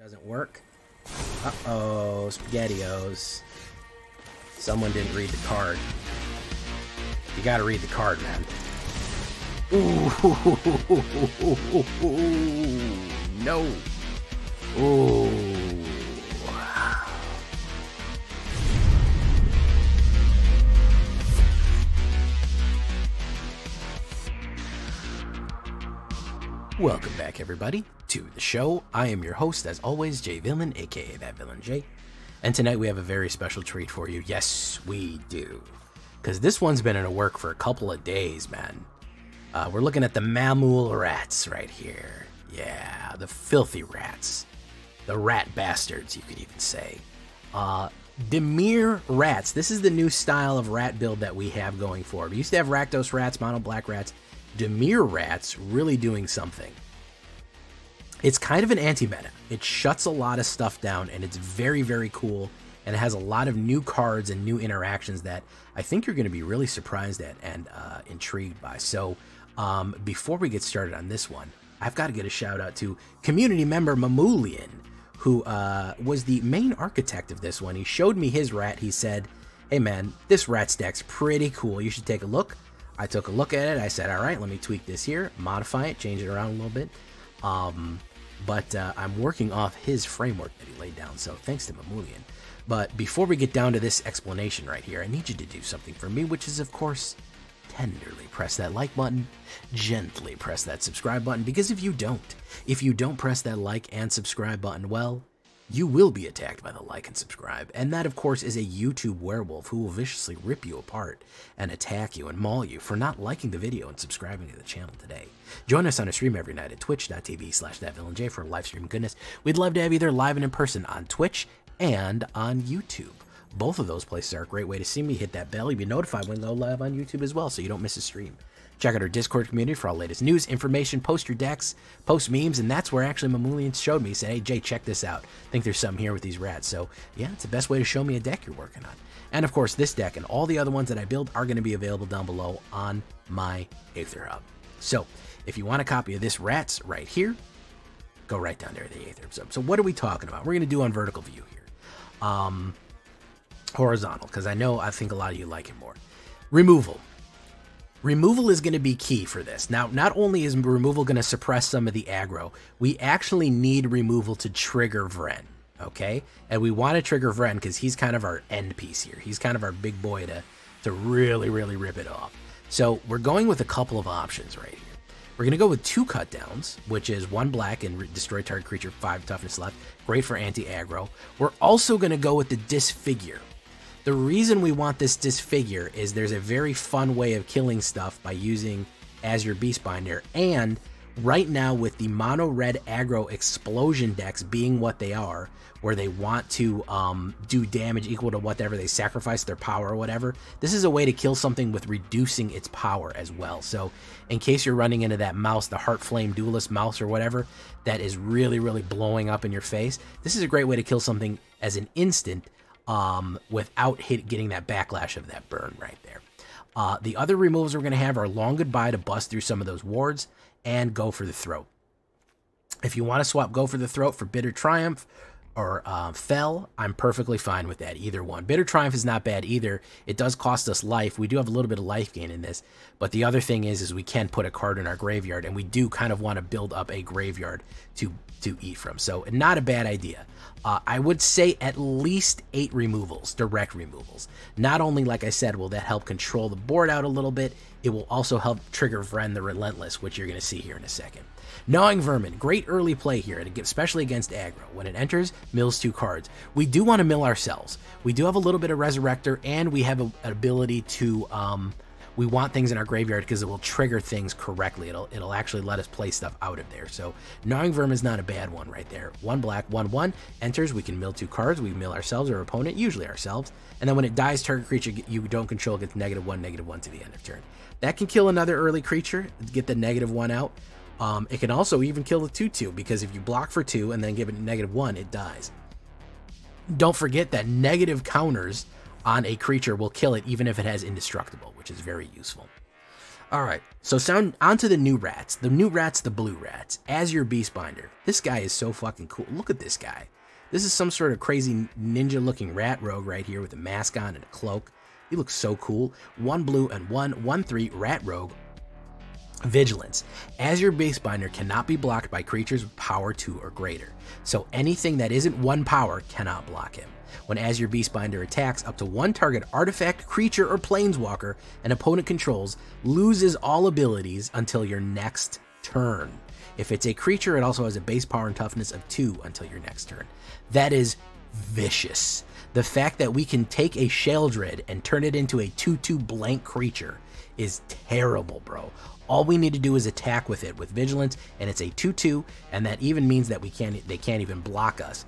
Doesn't work. Uh-oh, SpaghettiOs. Someone didn't read the card. You gotta read the card, man. Ooh, no. Ooh. Welcome back, everybody, to the show. I am your host, as always, Jay Villain, aka That Villain Jay. And tonight we have a very special treat for you. Yes, we do. Because this one's been in the work for a couple of days, man. We're looking at the Mamul rats right here. Yeah, the filthy rats. The rat bastards, you could even say. Dimir rats. This is the new style of rat build that we have going forward. We used to have Rakdos rats, mono black rats. Dimir rats really doing something. It's kind of an anti-meta. It shuts a lot of stuff down, and it's very, very cool, and it has a lot of new cards and new interactions that I think you're going to be really surprised at and intrigued by. So before we get started on this one, I've got to get a shout out to community member Mamulian, who was the main architect of this one. He showed me his rat. He said, hey man, this rat stack's pretty cool. You should take a look. I took a look at it. I said, all right, let me tweak this here, modify it, change it around a little bit. But I'm working off his framework that he laid down, so thanks to Mamulian. But before we get down to this explanation right here, I need you to do something for me, which is, of course, tenderly press that like button, gently press that subscribe button, because if you don't press that like and subscribe button, well, you will be attacked by the like and subscribe, and that, of course, is a YouTube werewolf who will viciously rip you apart and attack you and maul you for not liking the video and subscribing to the channel today. Join us on a stream every night at twitch.tv/thatvillainj for live stream goodness. We'd love to have you there live and in person on Twitch and on YouTube. Both of those places are a great way to see me. Hit that bell, you'll be notified when we go live on YouTube as well, so you don't miss a stream. Check out our Discord community for all latest news, information, post your decks, post memes, and that's where actually Mamulian showed me. He said, hey, Jay, check this out. I think there's something here with these rats. So, yeah, it's the best way to show me a deck you're working on. And, of course, this deck and all the other ones that I build are going to be available down below on my AetherHub. So, if you want a copy of this rats right here, go right down there to the AetherHub. So, what are we talking about? We're going to do on vertical view here. Horizontal, because I think a lot of you like it more. Removal. Removal is going to be key for this. Now, not only is removal going to suppress some of the aggro, we actually need removal to trigger Vren, okay? And we want to trigger Vren because he's kind of our end piece here. He's kind of our big boy to really, really rip it off. So we're going with a couple of options right here. We're going to go with 2 cut downs, which is 1 black and destroy target creature, 5 toughness left. Great for anti-aggro. We're also going to go with the disfigure. The reason we want this disfigure is there's a very fun way of killing stuff by using as your Beastbinder, and right now with the mono red aggro explosion decks being what they are, where they want to do damage equal to whatever they sacrifice their power or whatever, this is a way to kill something with reducing its power as well. So in case you're running into that mouse, the Heart Flame Duelist mouse or whatever, that is really, really blowing up in your face, this is a great way to kill something as an instant without getting that backlash of that burn right there. The other removes we're going to have are Long Goodbye to bust through some of those wards, and Go for the Throat. If you want to swap Go for the Throat for Bitter Triumph or Fell, I'm perfectly fine with that, either one. Bitter Triumph is not bad either. It does cost us life. We do have a little bit of life gain in this, but the other thing is we can put a card in our graveyard, and we do kind of want to build up a graveyard to eat from. So not a bad idea. I would say at least 8 removals, direct removals. Not only, like I said, will that help control the board out a little bit, it will also help trigger Vren the Relentless, which you're going to see here in a second. Gnawing Vermin, great early play here, especially against aggro. When it enters, mills 2 cards. We do want to mill ourselves. We do have a little bit of Resurrector, and we have an ability to... we want things in our graveyard because it will trigger things correctly. It'll actually let us play stuff out of there. So Gnawing Vermin is not a bad one right there. 1 black, 1/1 enters. We can mill 2 cards. We mill ourselves or opponent, usually ourselves. And then when it dies, target creature you don't control gets -1/-1 to the end of turn. That can kill another early creature, get the -1 out. It can also even kill the 2/2 because if you block for 2 and then give it -1, it dies. Don't forget that negative counters on a creature will kill it even if it has indestructible, which is very useful. All right, so onto the new rats. The new rats, the blue rats. Azure Beastbinder. This guy is so fucking cool. Look at this guy. This is some sort of crazy ninja-looking rat rogue right here with a mask on and a cloak. He looks so cool. 1 blue and 1/1/3 rat rogue. Vigilance. Azure Beastbinder cannot be blocked by creatures with power 2 or greater. So anything that isn't 1 power cannot block him. When Azure Beastbinder attacks, up to 1 target artifact, creature, or planeswalker an opponent controls loses all abilities until your next turn. If it's a creature, it also has a base power and toughness of 2 until your next turn. That is vicious. The fact that we can take a Sheldred and turn it into a 2/2 blank creature is terrible, bro. All we need to do is attack with it with Vigilance, and it's a 2/2, and that even means that they can't even block us.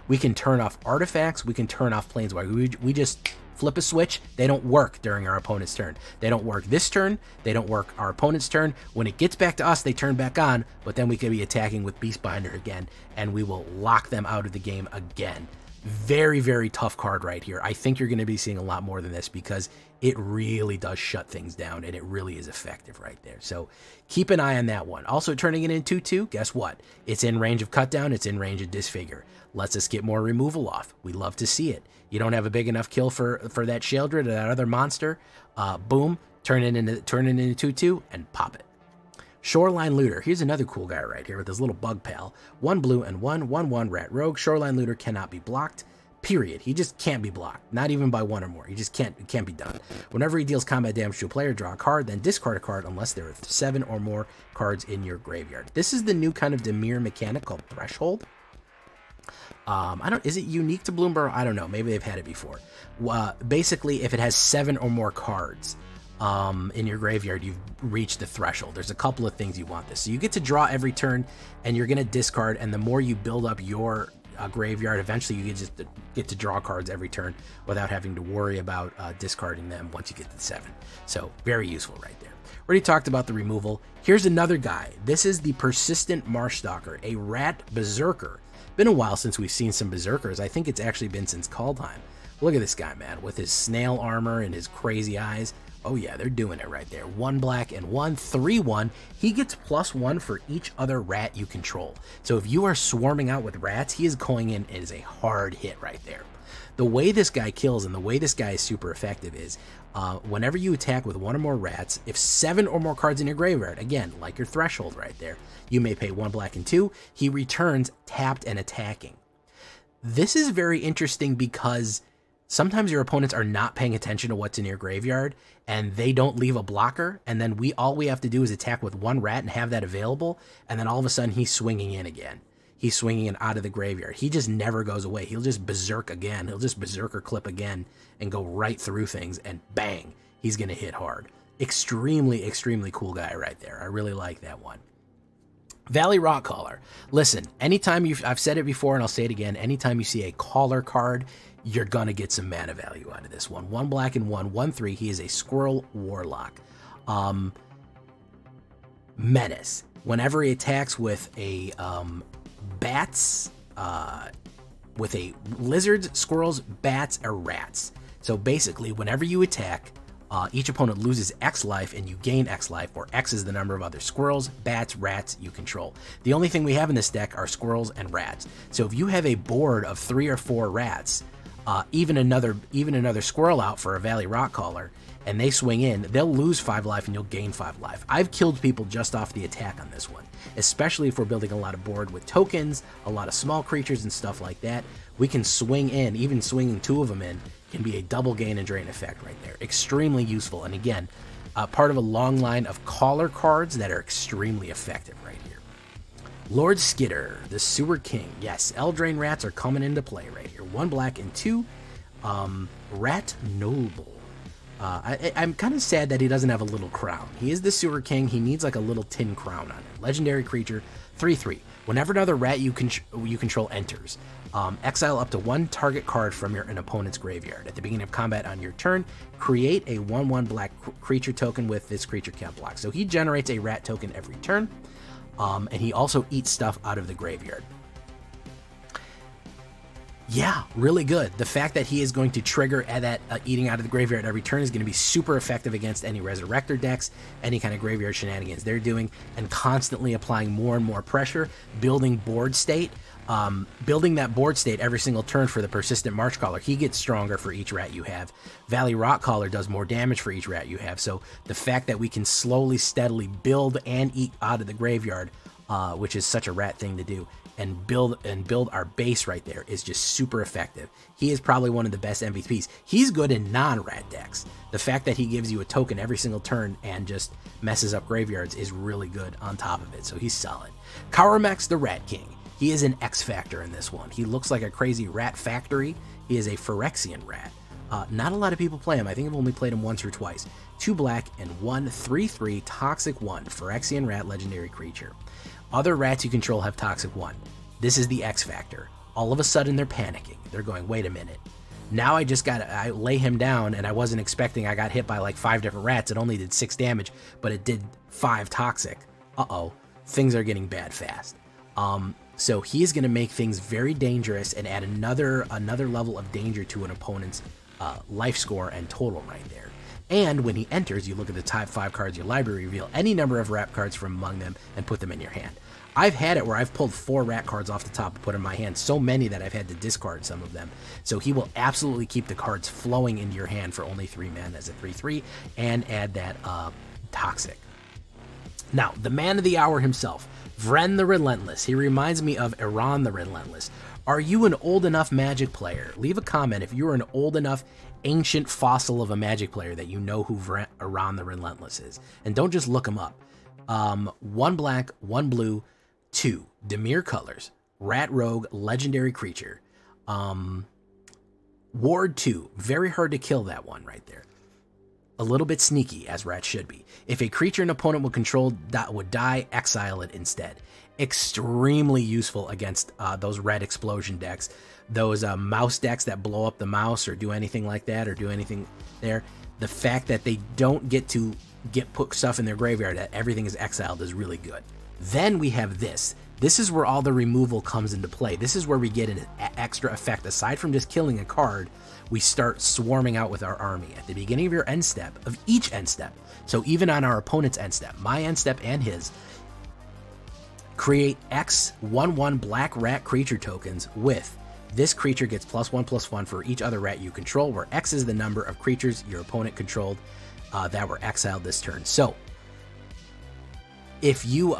We can turn off artifacts, we can turn off planeswalkers. We just flip a switch. They don't work during our opponent's turn. They don't work this turn, they don't work our opponent's turn. When it gets back to us, they turn back on, but then we could be attacking with Beastbinder again, and we will lock them out of the game again. Very, very tough card right here. I think you're going to be seeing a lot more than this because it really does shut things down, and it really is effective right there. So keep an eye on that one. Also turning it into 2/2, guess what? It's in range of cutdown, it's in range of disfigure. Lets us get more removal off. We love to see it. You don't have a big enough kill for that Sheldred or that other monster. Boom, turn it into 2/2 and pop it. Shoreline Looter. Here's another cool guy right here with his little bug pal. 1 blue and 1/1/1 rat rogue. Shoreline Looter cannot be blocked. Period. He just can't be blocked. Not even by 1 or more. He just can't be done. Whenever he deals combat damage to a player, draw a card, then discard a card unless there are 7 or more cards in your graveyard. This is the new kind of Dimir mechanic called Threshold. Is it unique to Bloomburrow? I don't know. Maybe they've had it before. Basically, if it has 7 or more cards in your graveyard, you've reached the threshold. There's a couple of things you want this. So you get to draw every turn, and you're going to discard, and the more you build up your graveyard, eventually you get to draw cards every turn without having to worry about discarding them once you get to 7. So very useful right there. Already talked about the removal. Here's another guy. This is the Persistent Marshstalker, a rat berserker. Been a while since we've seen some berserkers. I think it's actually been since Call Time. Look at this guy, man, with his snail armor and his crazy eyes. Oh yeah, they're doing it right there. 1 black and 1/3/1. He gets +1 for each other rat you control. So if you are swarming out with rats, he is going in as a hard hit right there. The way this guy kills and the way this guy is super effective is whenever you attack with 1 or more rats, if 7 or more cards in your graveyard, again, like your threshold right there, you may pay 1 black and 2. He returns tapped and attacking. This is very interesting because sometimes your opponents are not paying attention to what's in your graveyard and they don't leave a blocker, and then all we have to do is attack with 1 rat and have that available, and then all of a sudden he's swinging in again. He's swinging in out of the graveyard. He just never goes away. He'll just berserk again. He'll just berserker clip again and go right through things, and bang, he's going to hit hard. Extremely, extremely cool guy right there. I really like that one. Valley Rockcaller. Listen, anytime I've said it before and I'll say it again, anytime you see a caller card, you're going to get some mana value out of this one. 1 black and 1/1/3. He is a Squirrel Warlock. Menace. Whenever he attacks with a with a lizards, squirrels, bats, or rats. So basically, whenever you attack, each opponent loses X life and you gain X life, or X is the number of other squirrels, bats, rats you control. The only thing we have in this deck are squirrels and rats. So if you have a board of 3 or 4 rats, even another squirrel out for a Valley Rockcaller, and they swing in, they'll lose 5 life and you'll gain 5 life. I've killed people just off the attack on this one, especially if we're building a lot of board with tokens, a lot of small creatures and stuff like that. We can swing in, even swinging 2 of them in can be a double gain and drain effect right there. Extremely useful, and again, part of a long line of caller cards that are extremely effective right here. Lord Skitter, the Sewer King. Yes, Eldraine rats are coming into play right here. 1 black and 2. Rat Noble. I'm kind of sad that he doesn't have a little crown. He is the Sewer King. He needs like a little tin crown on it. Legendary creature, 3/3. Whenever another rat you control enters, exile up to 1 target card from an opponent's graveyard. At the beginning of combat on your turn, create a 1/1 black creature token with this creature can't block. So he generates a rat token every turn, and he also eats stuff out of the graveyard. Yeah, really good. The fact that he is going to trigger at that eating out of the graveyard every turn is going to be super effective against any Resurrector decks, any kind of graveyard shenanigans they're doing, and constantly applying more and more pressure, building board state. Building that board state every single turn for the Persistent Marchcaller. He gets stronger for each rat you have. Valley Rockcaller does more damage for each rat you have. So the fact that we can slowly, steadily build and eat out of the graveyard, which is such a rat thing to do, and build our base right there is just super effective. He is probably one of the best MVPs. He's good in non-rat decks. The fact that he gives you a token every single turn and just messes up graveyards is really good on top of it. So he's solid. Karamex the Rat King. He is an X Factor in this one. He looks like a crazy rat factory. He is a Phyrexian rat. Not a lot of people play him. I think I've only played him once or twice. 2 black and 1 3/3 Toxic 1 Phyrexian rat legendary creature. Other rats you control have Toxic 1. This is the X Factor. All of a sudden they're panicking. They're going, wait a minute. Now I lay him down, and I wasn't expecting. I got hit by like 5 different rats. It only did 6 damage, but it did 5 toxic. Uh-oh. Things are getting bad fast. So he is going to make things very dangerous and add another level of danger to an opponent's life score and total right there. And when he enters, you look at the top 5 cards in your library, reveal any number of rat cards from among them, and put them in your hand. I've had it where I've pulled 4 rat cards off the top and put in my hand, so many that I've had to discard some of them. So he will absolutely keep the cards flowing into your hand for only 3 mana as a 3/3, and add that toxic. Now, the man of the hour himself, Vren the Relentless. He reminds me of Iran the Relentless. Are you an old enough Magic player? Leave a comment if you're an old enough ancient fossil of a Magic player that you know who Iran the Relentless is. And don't just look him up. 1 black, 1 blue, 2 Dimir colors. Rat Rogue, legendary creature. Ward 2, very hard to kill that one right there. A little bit sneaky, as rats should be. If a creature an opponent would control would die, exile it instead. Extremely useful against those red explosion decks. Those mouse decks that blow up the mouse or do anything like that, or do anything there. The fact that they don't get to put stuff in their graveyard, that everything is exiled, is really good. Then we have this. This is where all the removal comes into play. This is where we get an extra effect. Aside from just killing a card, we start swarming out with our army at the beginning of your end step, of each end step. So even on our opponent's end step, my end step and his, create X 1/1 black rat creature tokens with this creature gets +1/+1 for each other rat you control, where X is the number of creatures your opponent controlled that were exiled this turn. So if you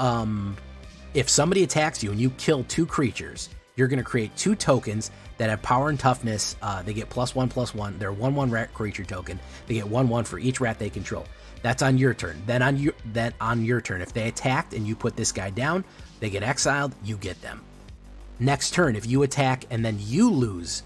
if somebody attacks you and you kill 2 creatures, you're going to create 2 tokens that have power and toughness. They get +1/+1. They're 1/1 rat creature token. They get 1/1 for each rat they control. That's on your turn. Then on your turn, if they attacked and you put this guy down, they get exiled. You get them. Next turn, if you attack and then you lose,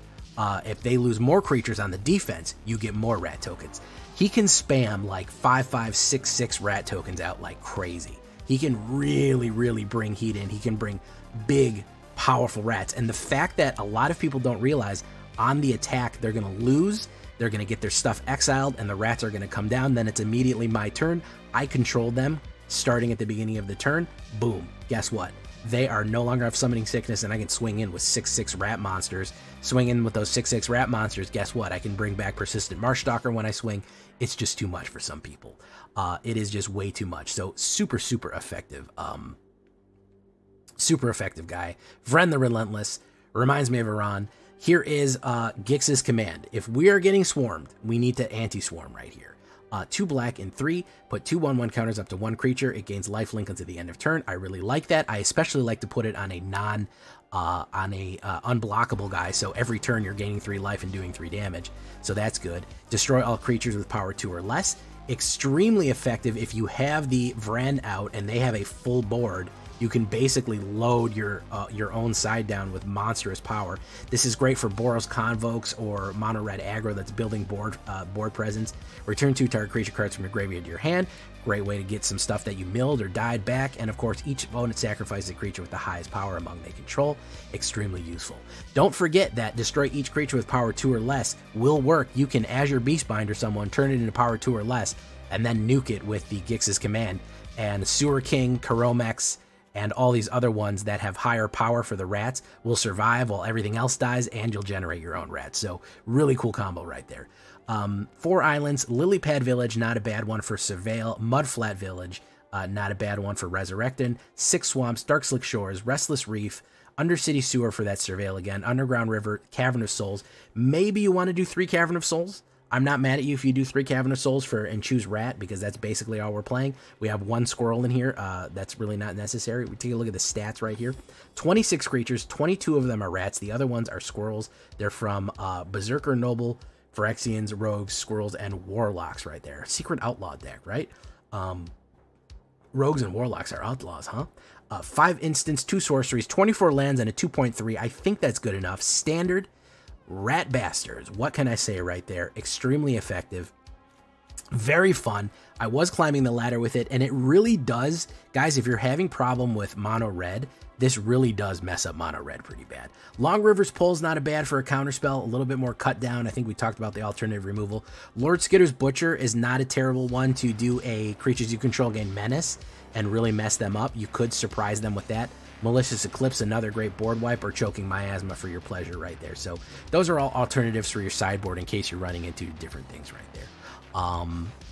if they lose more creatures on the defense, you get more rat tokens. He can spam like 5/5, 6/6 rat tokens out like crazy. He can really, really bring heat in. He can bring big, powerful rats. And the fact that a lot of people don't realize on the attack, they're going to lose, they're going to get their stuff exiled, and the rats are going to come down. Then it's immediately my turn. I control them starting at the beginning of the turn. Boom. Guess what? They are no longer have summoning sickness, and I can swing in with 6/6 rat monsters. Swing in with those 6/6 rat monsters. Guess what? I can bring back Persistent Marchstalker when I swing. It's just too much for some people. It is just way too much. So super, super effective. Super effective guy. Vren the Relentless. Reminds me of Iran. Here is Gix's command. If we are getting swarmed, we need to anti-swarm right here. 2 black and 3, put 2 1/1 counters up to 1 creature. It gains lifelink until the end of turn. I really like that. I especially like to put it on a unblockable guy, so every turn you're gaining 3 life and doing 3 damage. So that's good. Destroy all creatures with power 2 or less. Extremely effective if you have the Vren out and they have a full board. You can basically load your own side down with monstrous power. This is great for Boros Convokes or mono red aggro that's building board presence. Return 2 target creature cards from your graveyard to your hand. Great way to get some stuff that you milled or died back. And of course, each opponent sacrifices a creature with the highest power among they control. Extremely useful. Don't forget that destroy each creature with power 2 or less will work. You can Azure Beastbinder someone, turn it into power 2 or less, and then nuke it with the Gix's command. And Sewer King, Karomex, and all these other ones that have higher power for the rats will survive while everything else dies, and you'll generate your own rats. So really cool combo right there. 4 islands, Lily Pad Village, not a bad one for Surveil. Mudflat Village, not a bad one for Resurrecting. 6 swamps, Dark Slick Shores, Restless Reef, Undercity Sewer for that Surveil again, Underground River, Cavern of Souls. Maybe you want to do 3 Cavern of Souls. I'm not mad at you if you do 3 Cavern of Souls and choose rat, because that's basically all we're playing. We have 1 squirrel in here. That's really not necessary. We take a look at the stats right here. 26 creatures, 22 of them are rats. The other ones are squirrels. They're from Berserker, Noble, Phyrexians, Rogues, Squirrels, and Warlocks right there. Secret Outlaw deck, right? Rogues and Warlocks are outlaws, huh? 5 instants, 2 sorceries, 24 lands, and a 2.3. I think that's good enough. Standard Rat Bastards. What can I say right there? Extremely effective. Very fun. I was climbing the ladder with it, and it really does. Guys, if you're having problem with mono red, this really does mess up mono red pretty bad. Long River's Pull's not a bad for a counterspell. A little bit more cut down. I think we talked about the alternative removal. Lord Skitter's Butcher is not a terrible one to do a creatures you control gain menace and really mess them up. You could surprise them with that. Malicious Eclipse, another great board wipe, or Choking Miasma for your pleasure right there. So those are all alternatives for your sideboard in case you're running into different things right there.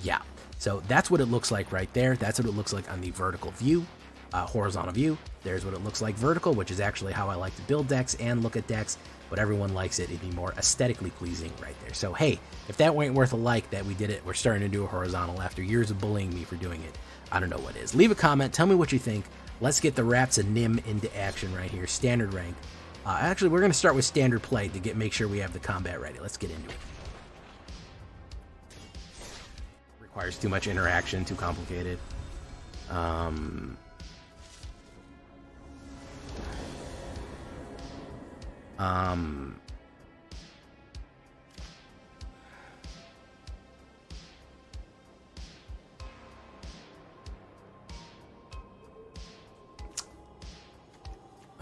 Yeah, so that's what it looks like right there. That's what it looks like on the vertical view, horizontal view. There's what it looks like vertical, which is actually how I like to build decks and look at decks, but everyone likes it. It'd be more aesthetically pleasing right there. So hey, if that ain't worth a like that we did it, we're starting to do a horizontal after years of bullying me for doing it. I don't know what is. Leave a comment. Tell me what you think. Let's get the Rats of Nim into action right here. Standard rank. Actually, we're going to start with standard play to make sure we have the combat ready. Let's get into it. Requires too much interaction, too complicated.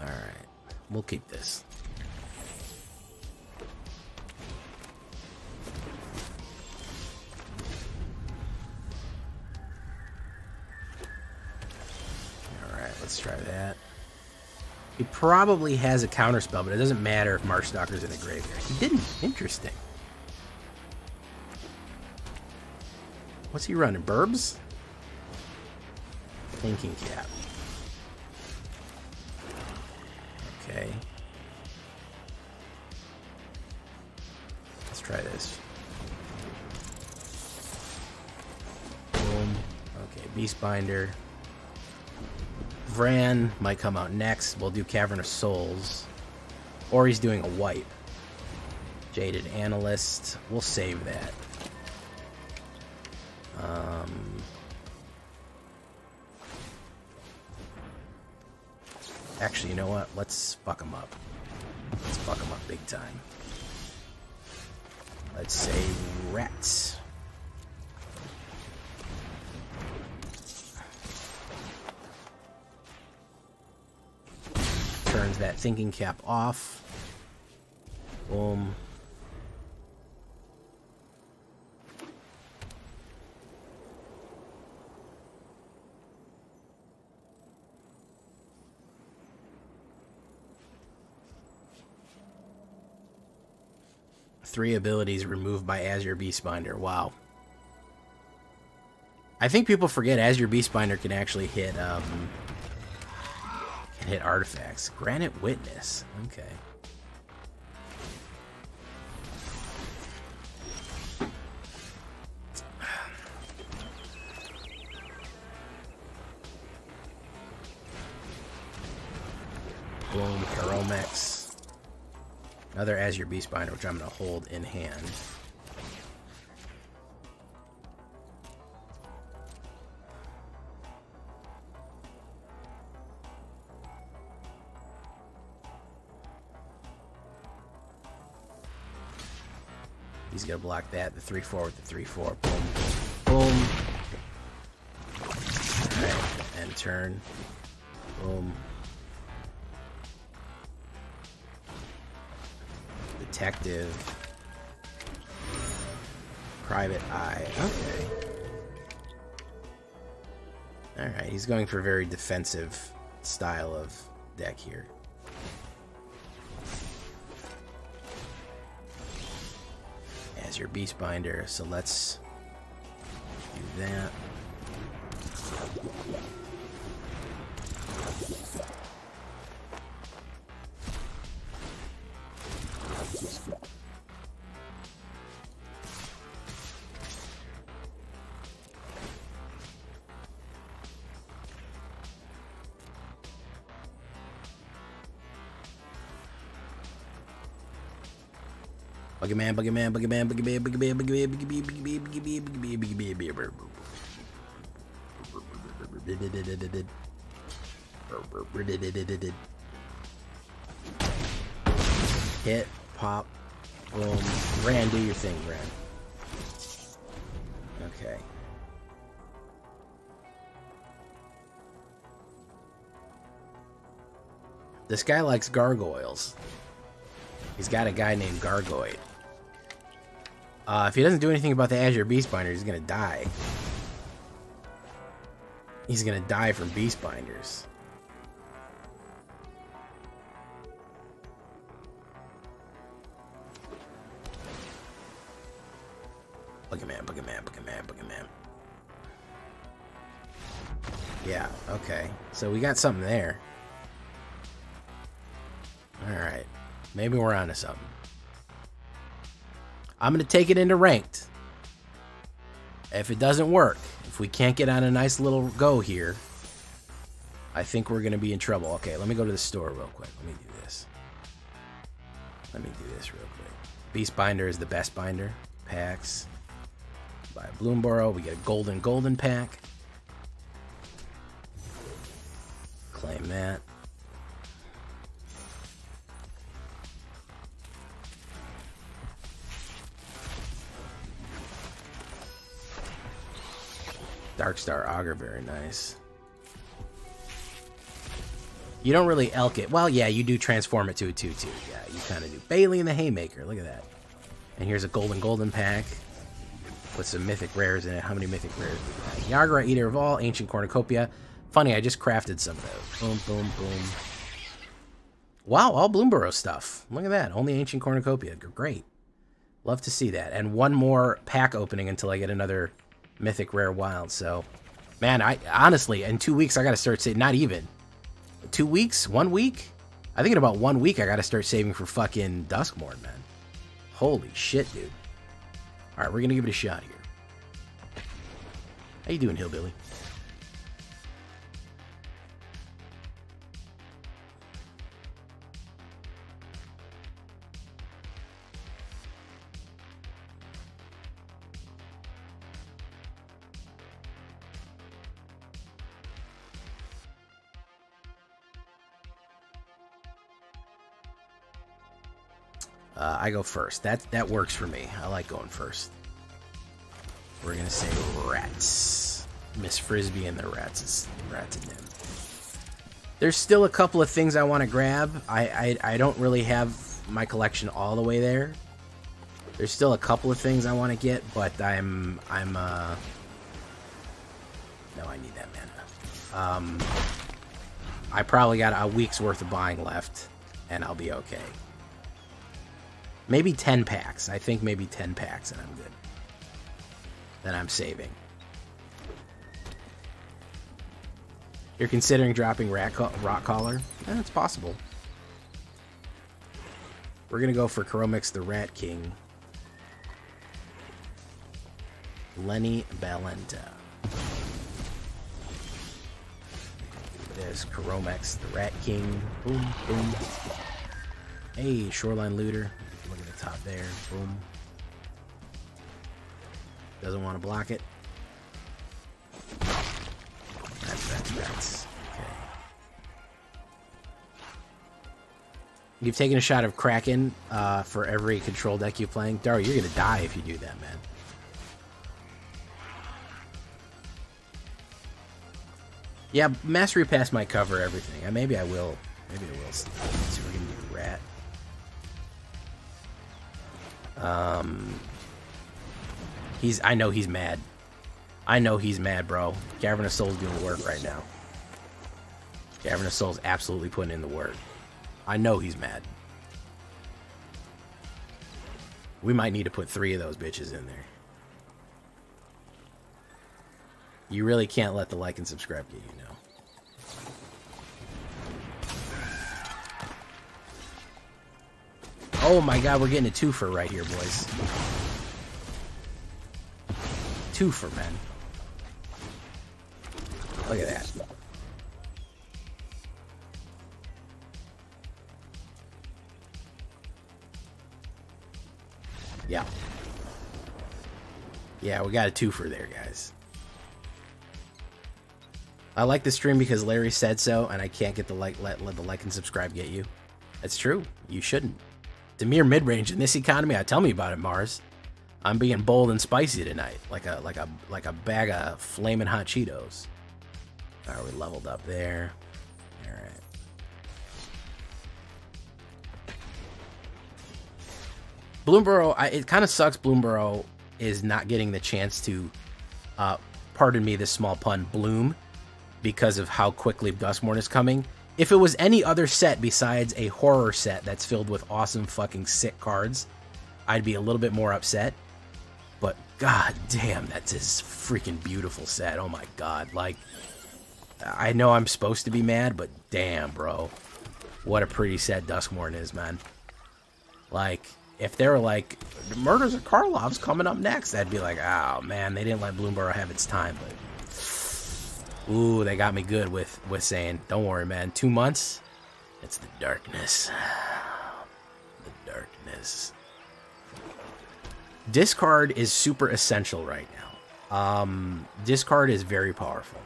All right, we'll keep this. All right, let's try that. He probably has a counterspell, but it doesn't matter if Markstalker's in the graveyard. He didn't. Interesting. What's he running? Burbs? Thinking Cap. Okay. Let's try this. Boom. Okay, Beastbinder. Vran might come out next. We'll do Cavern of Souls. Or he's doing a wipe. Jaded Analyst. We'll save that. Actually, you know what? Let's fuck him up. Let's fuck him up big time. Let's say Rats. Turns that Thinking Cap off. Boom. Three abilities removed by Azure Beastbinder. Wow. I think people forget Azure Beastbinder can actually hit artifacts. Granite Witness. Okay. Boom, Karomex. Another Azure Beastbinder, which I'm going to hold in hand. He's going to block that. The 3/4 with the 3/4. Boom. Boom. Alright, end turn. Boom. Detective. Private Eye. Okay. Alright, he's going for very defensive style of deck here. As your Beastbinder, so let's do that. Boogeyman, boogeyman, boogeyman, boogeyman, boogeyman, boogeyman, boogeyman, boogeyman. Hit, pop, boom. Ran, do your thing, Ran. Okay. This guy likes gargoyles. He's got a guy named Gargoyle. If he doesn't do anything about the Azure Beastbinder, he's gonna die. He's gonna die from Beastbinders. Boogeyman, boogeyman, boogeyman, boogeyman. Yeah, okay. So we got something there. Alright. Maybe we're onto something. I'm going to take it into ranked. If it doesn't work, if we can't get on a nice little go here, I think we're going to be in trouble. Okay, let me go to the store real quick. Let me do this. Let me do this real quick. Beastbinder is the best binder. Packs. Buy Bloomburrow. We get a golden pack. Claim that. Darkstar Augur, very nice. You don't really elk it. Well, yeah, you do transform it to a 2/2. Yeah, you kind of do. Bailey and the Haymaker, look at that. And here's a golden pack. Put some mythic rares in it. How many mythic rares do we got? Yagra, Eater of All, Ancient Cornucopia. Funny, I just crafted some of those. Boom, boom, boom. Wow, all Bloomburrow stuff. Look at that. Only Ancient Cornucopia. Great. Love to see that. And one more pack opening until I get another mythic rare wild. So, man, I honestly, in 2 weeks, I got to start saving. Not even 2 weeks, 1 week. I think in about 1 week, I got to start saving for fucking Duskmourn, man. Holy shit, dude. All right, we're gonna give it a shot here. How you doing, Hillbilly? I go first. That works for me. I like going first. We're gonna say rats. Miss Frisbee and the rats is rats and them. There's still a couple of things I want to grab. I don't really have my collection all the way there. There's still a couple of things I want to get, but I'm no, I need that mana. I probably got a week's worth of buying left, and I'll be okay. Maybe 10 packs. I think maybe 10 packs and I'm good. Then I'm saving. You're considering dropping Rock Collar? Eh, it's possible. We're going to go for Karomix the Rat King. Lenny Balenta. There's Karomix the Rat King. Boom, boom. Hey, Shoreline Looter. Look at the top there. Boom. Doesn't want to block it. That's. Okay. You've taken a shot of Kraken for every control deck you're playing. Daru, you're going to die if you do that, man. Yeah, Mastery Pass might cover everything. Maybe I will. Maybe I will. So we're going to do Rat. I know he's mad. I know he's mad, bro. Cavern of Souls doing work right now. Cavernous Soul's absolutely putting in the work. I know he's mad. We might need to put 3 of those bitches in there. You really can't let the like and subscribe get you know. Oh my god, we're getting a twofer right here, boys. Twofer, man. Look at that. Yeah. Yeah, we got a twofer there, guys. I like the stream because Larry said so, and I can't get the like. Let the like and subscribe get you. That's true. You shouldn't. Dimir mid-range in this economy. Tell me about it, Mars. I'm being bold and spicy tonight, like a bag of flaming hot Cheetos. All right, we leveled up there. All right. Bloomburrow. It kind of sucks. Bloomburrow is not getting the chance to, pardon me, this small pun, bloom, because of how quickly Duskmourn is coming. If it was any other set besides a horror set that's filled with awesome fucking sick cards, I'd be a little bit more upset. But god damn, that's a freaking beautiful set. Oh my god. Like, I know I'm supposed to be mad, but damn, bro. What a pretty set Duskmourn is, man. Like, if they were like, the Murders of Karlov's coming up next, I'd be like, oh man, they didn't let Bloomburrow have its time, but ooh, they got me good with saying, don't worry, man. 2 months, it's the darkness. The darkness. Discard is super essential right now. Discard is very powerful.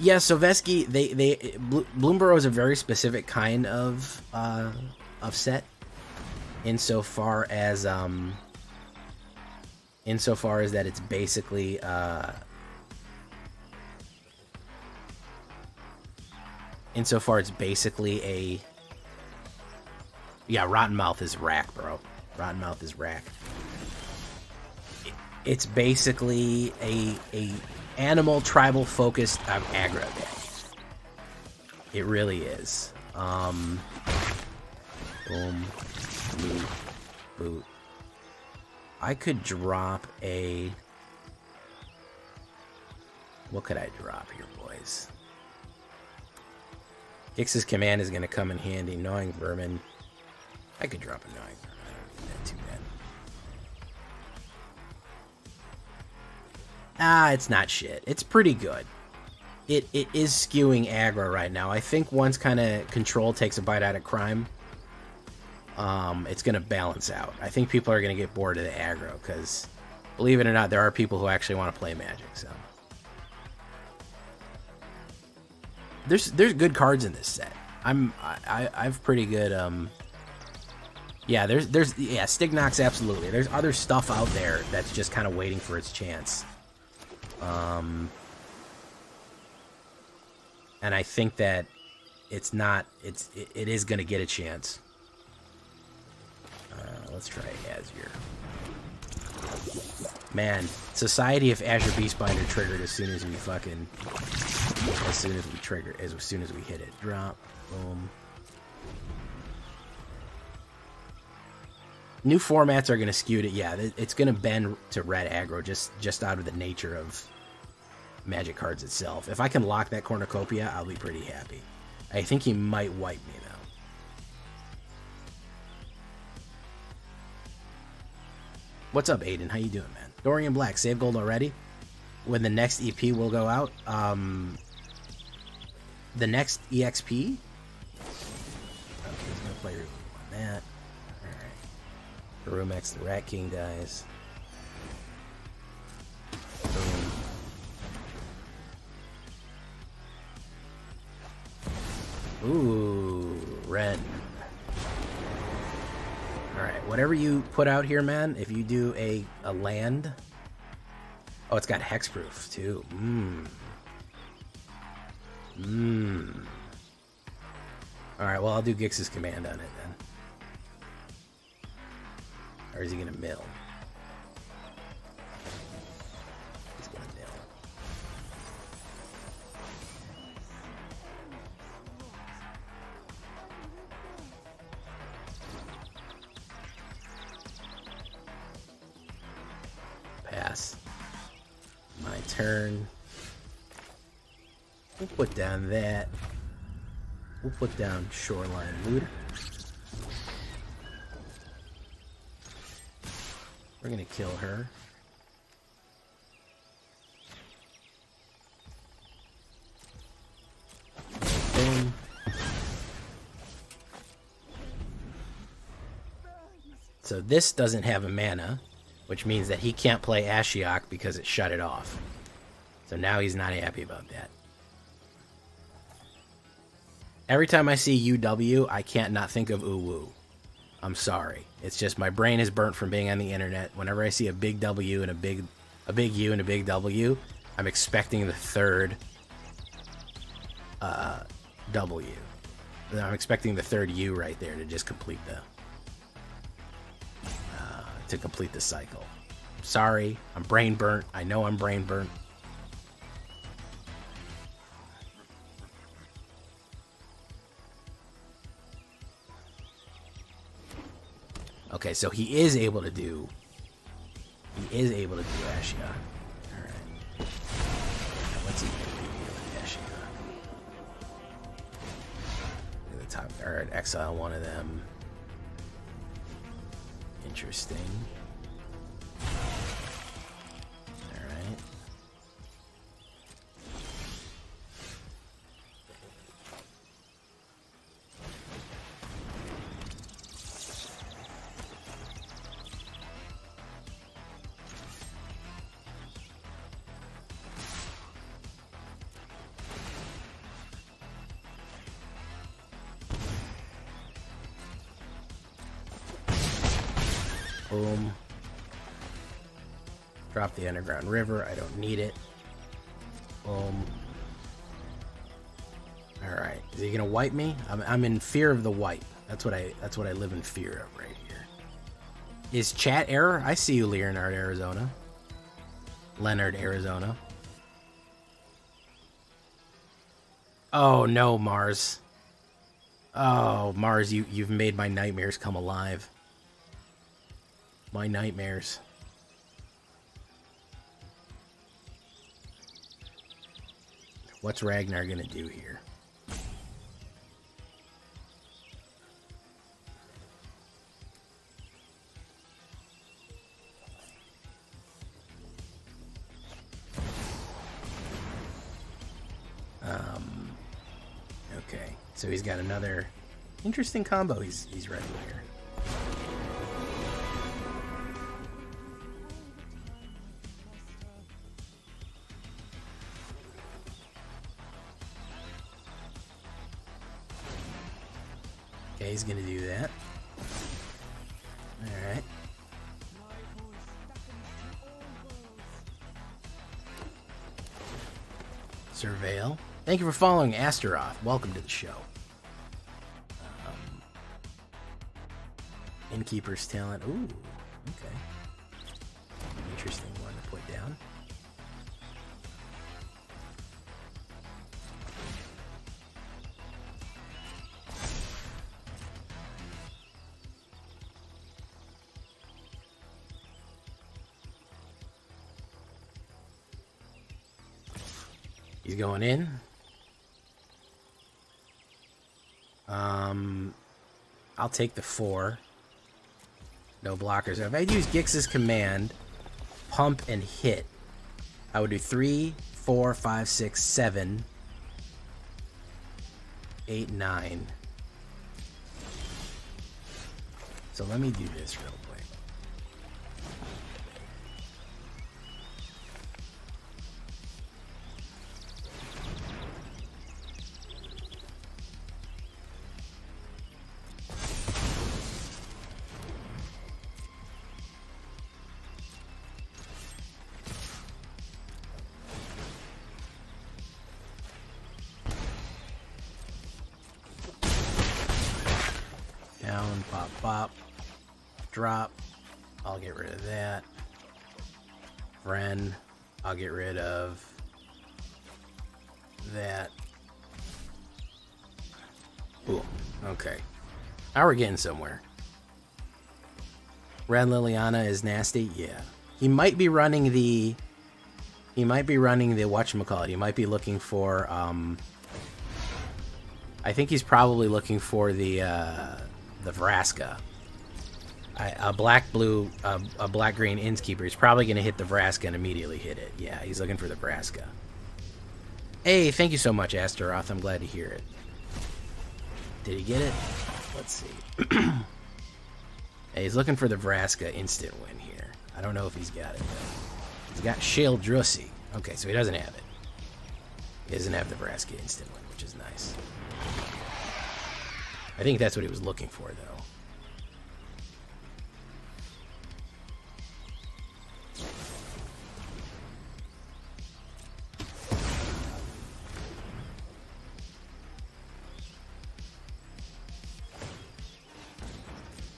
Yeah, Soveski, Bloomburrow is a very specific kind of set, insofar as that it's basically a, yeah, Rottenmouth is rack, bro. Rottenmouth is rack. It's basically a animal tribal focused aggro deck. It really is. Boom, boot, boot. I could drop a... What could I drop here, boys? Gix's command is going to come in handy. Gnawing Vermin. I could drop a Gnawing Vermin. I don't need that too bad. It's not shit. It's pretty good. It is skewing aggro right now. I think once kind of control takes a bite out of crime, it's going to balance out. I think people are going to get bored of the aggro because, believe it or not, there are people who actually want to play Magic. So there's good cards in this set. I've pretty good. Yeah, there's Stignox, absolutely. There's other stuff out there that's just kind of waiting for its chance. And I think that it is going to get a chance. Let's try Azure. Man, Society of Azure Beastbinder triggered as soon as we hit it. Drop, boom. New formats are going to skew it. Yeah, it's going to bend to red aggro just out of the nature of Magic cards itself. If I can lock that Cornucopia, I'll be pretty happy. I think he might wipe me, though. What's up, Aiden? How you doing, man? Dorian Black, save gold already? When the next EP will go out? The next EXP? Okay, he's going to play review on that. Alright. Rumex, the Rat King dies. Boom. Ooh, red. Alright, whatever you put out here, man, if you do a land... Oh, it's got hexproof, too. Alright, well, I'll do Gix's command on it, then. Or is he gonna mill? He's gonna mill. turn. We'll put down that. We'll put down Shoreline Looter. We're gonna kill her. Boom. So this doesn't have a mana, which means that he can't play Ashiok because it shut it off. So now he's not happy about that. Every time I see UW, I can't not think of Uwu. I'm sorry. It's just my brain is burnt from being on the internet. Whenever I see a big W and a big U and a big W, I'm expecting the third W. I'm expecting the third U right there to just complete the cycle. Sorry, I'm brain burnt. I know I'm brain burnt. Okay, so he is able to do Ashiok. Alright. What's he gonna do with Ashiok? Look at the top. Alright, exile one of them. Interesting. Alright. Boom. Drop the Underground River. I don't need it. Boom. Alright. Is he gonna wipe me? I'm in fear of the wipe. That's what I live in fear of right here. Is chat error? I see you, Leonard, Arizona. Leonard, Arizona. Oh no, Mars. Oh, Mars, you've made my nightmares come alive. My nightmares. What's Ragnar gonna do here? Okay, so he's got another interesting combo he's running here. Okay, he's gonna do that. Alright. Surveil. Thank you for following Astaroth. Welcome to the show. Innkeeper's Talent. Ooh, okay. Interesting one to put down. He's going in. I'll take the 4. No blockers. If I use Gix's command, pump and hit, I would do 3, 4, 5, 6, 7, 8, 9. So let me do this real quick. Down, pop, pop, drop. I'll get rid of that. Friend, I'll get rid of that. Ooh, okay. Now we're getting somewhere. Red Liliana is nasty, yeah. He might be running the He might be running the whatchamacallit. He might be looking for, I think he's probably looking for the Vraska. A black-blue, a black-green Innskeeper. He's probably going to hit the Vraska and immediately hit it. Yeah, he's looking for the Vraska. Hey, thank you so much, Astaroth. I'm glad to hear it. Did he get it? Let's see. Hey, he's looking for the Vraska instant win here. I don't know if he's got it, though. He's got Shale Drussi. Okay, so he doesn't have it. He doesn't have the Vraska instant win, which is nice. I think that's what he was looking for, though.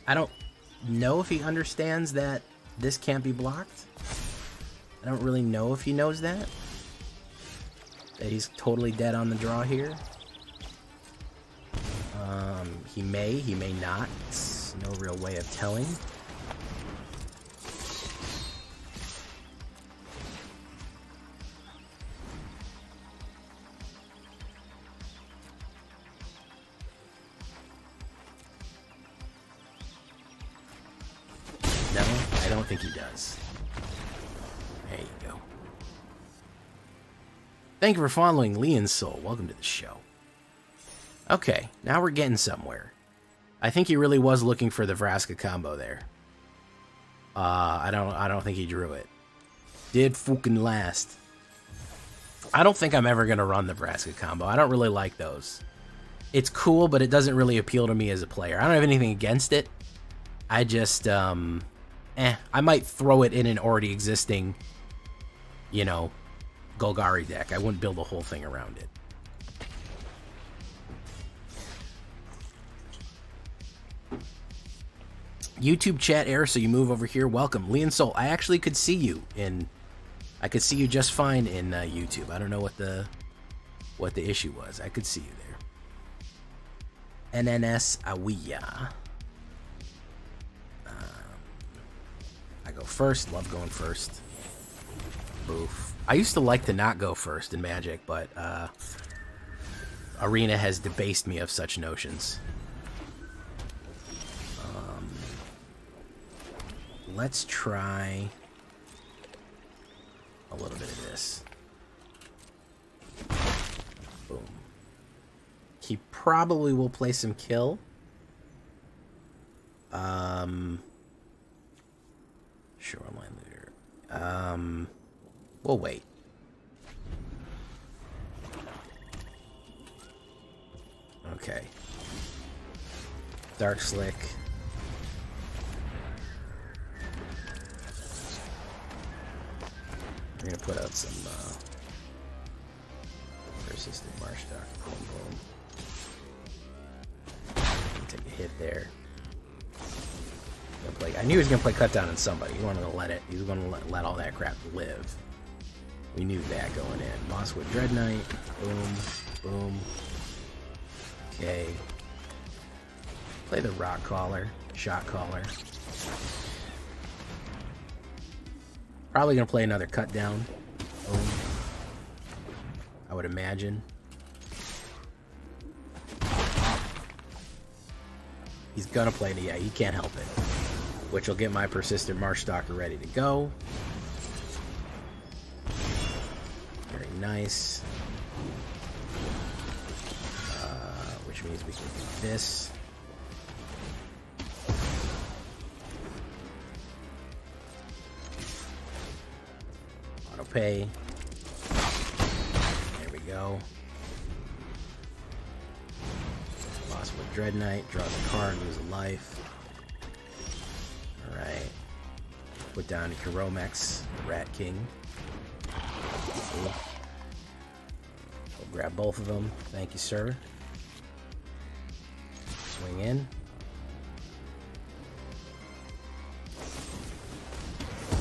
I don't know if he understands that this can't be blocked. I don't really know if he knows that. That he's totally dead on the draw here. He may not. No real way of telling. No, I don't think he does. There you go. Thank you for following Leon's Soul. Welcome to the show. Okay, now we're getting somewhere. I think he really was looking for the Vraska combo there. I don't think he drew it. Did fucking last. I don't think I'm ever gonna run the Vraska combo. I don't really like those. It's cool, but it doesn't really appeal to me as a player. I don't have anything against it. I just, I might throw it in an already existing, you know, Golgari deck. I wouldn't build a whole thing around it. YouTube chat error, so you move over here. Welcome, Leon Soul. I actually could see you in, I could see you just fine in YouTube. I don't know what the issue was. I could see you there. NNS Awiya. I go first. Love going first. Boof. I used to like to not go first in Magic, but Arena has debased me of such notions. Let's try a little bit of this. Boom. He probably will play some kill. Shoreline Looter. We'll wait. Okay. Dark Slick. We're gonna put out some persistent Marshdock. Boom, boom. Take a hit there. I knew he was gonna play Cut Down on somebody. He wanted to let it. He was gonna let all that crap live. We knew that going in. Mosswood Dread Knight. Boom, boom. Okay. Play the Rock Caller, Shot Caller. Probably gonna play another Cut Down. Boom. I would imagine. He's gonna play the, yeah, he can't help it. Which will get my Persistent Marshstalker ready to go. Very nice. Which means we can do this. Auto pay. There we go. Lost with Dread Knight. Draws a card, lose a life. Alright. Put down Kiromex, Rat King. We'll grab both of them. Thank you, sir. Swing in.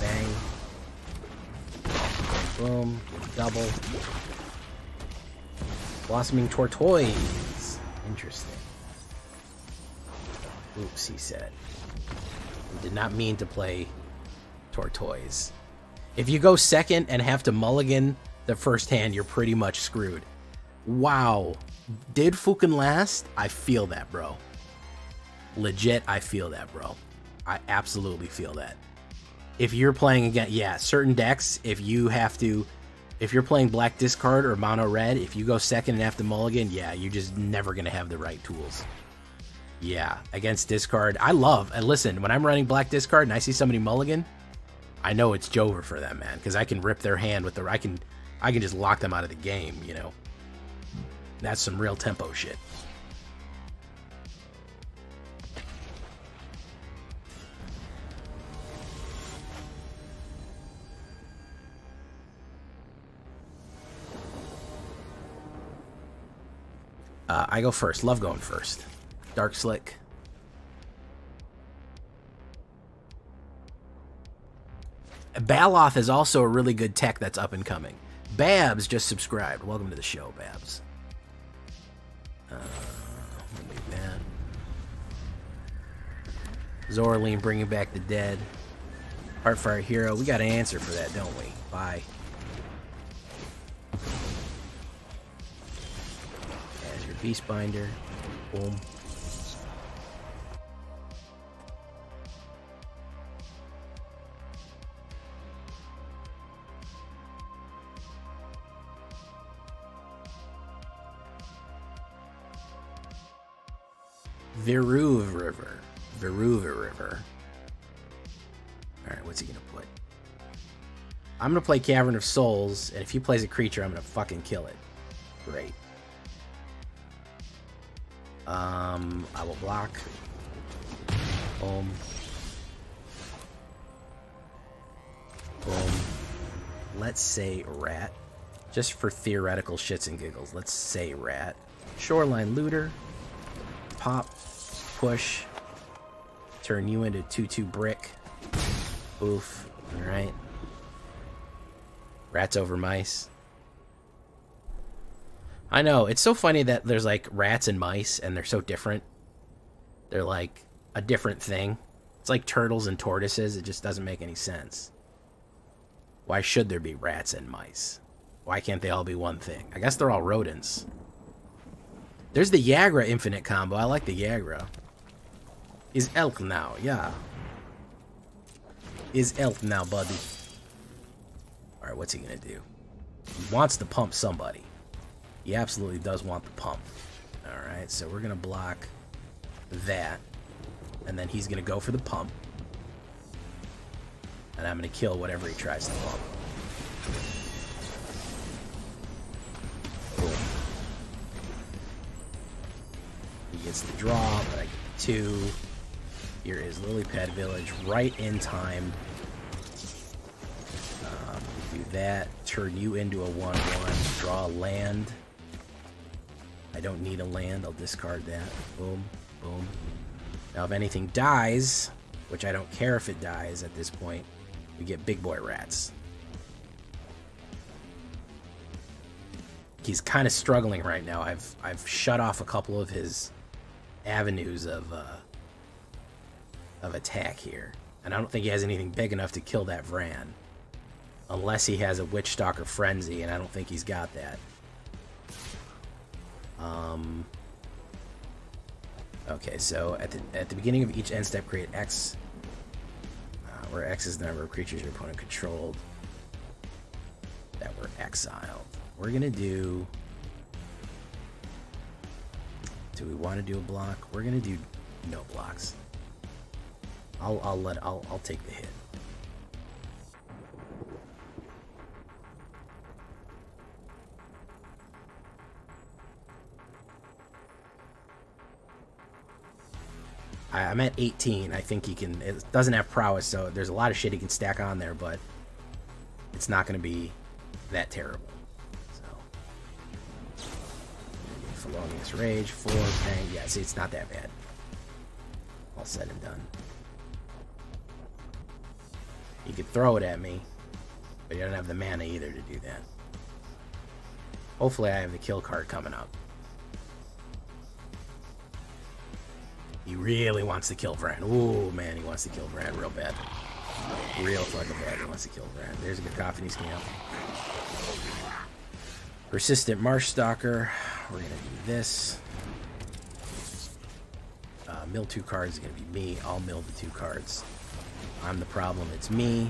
Bang. Boom. Double. Blossoming Tortoise. Interesting. Oops, he said. He did not mean to play Tortoise. If you go second and have to mulligan the first hand, you're pretty much screwed. Wow. Did Fukin last? I feel that, bro. Legit, I feel that, bro. I absolutely feel that. If you're playing again, yeah, certain decks, if you're playing black discard or mono red, if you go second and have to mulligan, yeah, you're just never going to have the right tools. Yeah, against discard, and listen, when I'm running black discard and I see somebody mulligan, I know it's Jover for them, man, because I can rip their hand with I can just lock them out of the game, you know. That's some real tempo shit. I go first. Love going first. Dark Slick. Baloth is also a really good tech that's up and coming. Babs just subscribed. Welcome to the show, Babs. Zorleen bringing back the dead. Heartfire Hero. We got an answer for that, don't we? Bye. As your Beastbinder. Boom. Veruva River. Alright, what's he gonna put? I'm gonna play Cavern of Souls, and if he plays a creature, I'm gonna fucking kill it. Great. I will block. Boom. Boom. Let's say rat. Just for theoretical shits and giggles. Let's say rat. Shoreline Looter. Pop. Push. Turn you into 2/2 brick. Oof. Alright. Rats over mice. I know, it's so funny that there's like rats and mice and they're so different. They're like a different thing. It's like turtles and tortoises. It just doesn't make any sense. Why should there be rats and mice? Why can't they all be one thing? I guess they're all rodents. There's the Yagra infinite combo. I like the Yagra. Is elk now, yeah. Is elk now, buddy. Alright, what's he gonna do? He wants to pump somebody. He absolutely does want the pump. Alright, so we're gonna block that. And then he's gonna go for the pump. And I'm gonna kill whatever he tries to pump. Boom. He gets the draw, but I get the 2. Here is Lilypad Village right in time. Do that, turn you into a 1/1, draw a land. I don't need a land, I'll discard that. Boom, boom. Now if anything dies, which I don't care if it dies at this point, we get big boy rats. He's kind of struggling right now. I've shut off a couple of his avenues of attack here. And I don't think he has anything big enough to kill that Vran. Unless he has a Witchstalker Frenzy, and I don't think he's got that. Okay, so at the beginning of each end step, create X, where X is the number of creatures your opponent controlled that were exiled. We're gonna do. Do we want to do a block? We're gonna do no blocks. I'll take the hit. I'm at 18. I think he can. It doesn't have prowess, so there's a lot of shit he can stack on there, but it's not going to be that terrible. So, Felonious Rage, 4, 10. Yeah, see, it's not that bad. All said and done. He could throw it at me, but he doesn't have the mana either to do that. Hopefully, I have the kill card coming up. He really wants to kill Vran. Ooh, man, he wants to kill Vran real bad. Real fucking bad. He wants to kill Brad. There's a Cacophony's camp. Persistent Marsh Stalker. We're gonna do this. Mill 2 cards is gonna be me. I'll mill the 2 cards. I'm the problem. It's me.